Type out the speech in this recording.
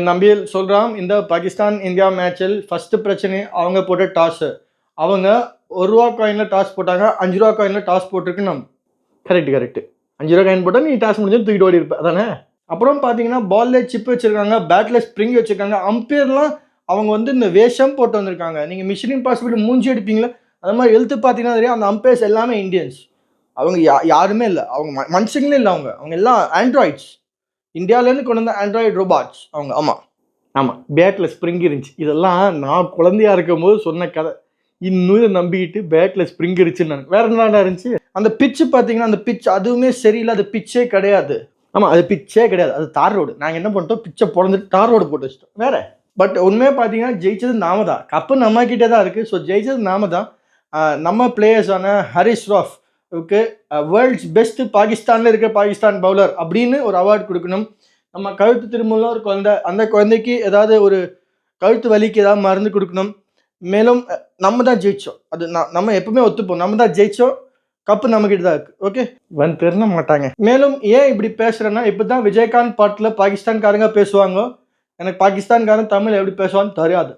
நம்பியல் சொல்கிறான் இந்த Pakistan India மேட்சில் first பிரச்சனை அவங்க போட்ட டாஸு. அவங்க ₹1 காயினில் டாஸ் போட்டாங்க, ₹5 காயினில் டாஸ் போட்டிருக்குன்னு. கரெக்டு. ₹5 காயின் போட்டால் நீ டாஸ் முடிஞ்சு தூக்கிட்டு ஓடி இருப்ப அதானே. அப்புறம் பார்த்தீங்கன்னா பாலில் சிப் வச்சுருக்காங்க, பேட்டில் ஸ்ப்ரிங் வச்சுருக்காங்க. அம்பையர்லாம் அவங்க வந்து இந்த வேஷம் போட்டு வந்திருக்காங்க. நீங்கள் மிஷன் இம்பாசிபிள் மூஞ்சி எடுப்பீங்களா அது மாதிரி எழுத்து பார்த்தீங்கன்னா தெரியும். அந்த அம்பையர்ஸ் எல்லாமே இந்தியன்ஸ். அவங்க யாருமே இல்லை, அவங்க மனுஷங்களே இல்லை, அவங்க எல்லாம் ஆண்ட்ராய்ட்ஸ். இந்தியாவிலேருந்து கொண்டு வந்த ஆண்ட்ராய்டு ரோபாட்ஸ் அவங்க. ஆமாம் பேட்டில் ஸ்ப்ரிங் இருந்துச்சு. இதெல்லாம் நான் குழந்தையா இருக்கும் போது சொன்ன கதை. இன்னும் இதை நம்பிக்கிட்டு பேட்டில் ஸ்ப்ரிங் இருந்துச்சுன்னு நான் வேறு என்ன இருந்துச்சு. அந்த பிச்சு பார்த்தீங்கன்னா அந்த பிச் அதுவுமே சரியில்லை, அது பிச்சே கிடையாது. ஆமாம் அது பிச்சே கிடையாது, அது தார் ரோடு. நாங்கள் என்ன பண்ணிட்டோம், பிச்சை பிறந்துட்டு தார் ரோடு போட்டு வச்சிட்டோம் வேறு. பட் உண்மையாக பார்த்தீங்கன்னா ஜெயிச்சது நாம தான், கப்பு நம்மக்கிட்டே தான் இருக்குது. ஸோ ஜெயிச்சது நாம தான். நம்ம பிளேயர்ஸான Haris Rauf okay world's best பாகிஸ்தானில் இருக்க பாகிஸ்தான் பவுலர் அப்படின்னு ஒரு அவார்டு கொடுக்கணும். நம்ம கழுத்து திரும்பலாம் ஒரு குழந்தை, அந்த குழந்தைக்கு ஏதாவது ஒரு கழுத்து வலிக்கு ஏதாவது மருந்து கொடுக்கணும். மேலும் நம்ம தான் ஜெயித்தோம், அது நம்ம எப்பவுமே ஒத்துப்போம். நம்ம தான் ஜெயித்தோம், கப்பு நம்மக்கிட்ட தான் இருக்குது. ஓகே வந்து தெரிய மாட்டாங்க. மேலும் ஏன் இப்படி பேசுகிறேன்னா, இப்போ தான் விஜயகாந்த் பாட்டில் பாகிஸ்தான்காரங்க பேசுவாங்க. எனக்கு பாகிஸ்தான்காரன் தமிழ் எப்படி பேசுவான்னு தெரியாது.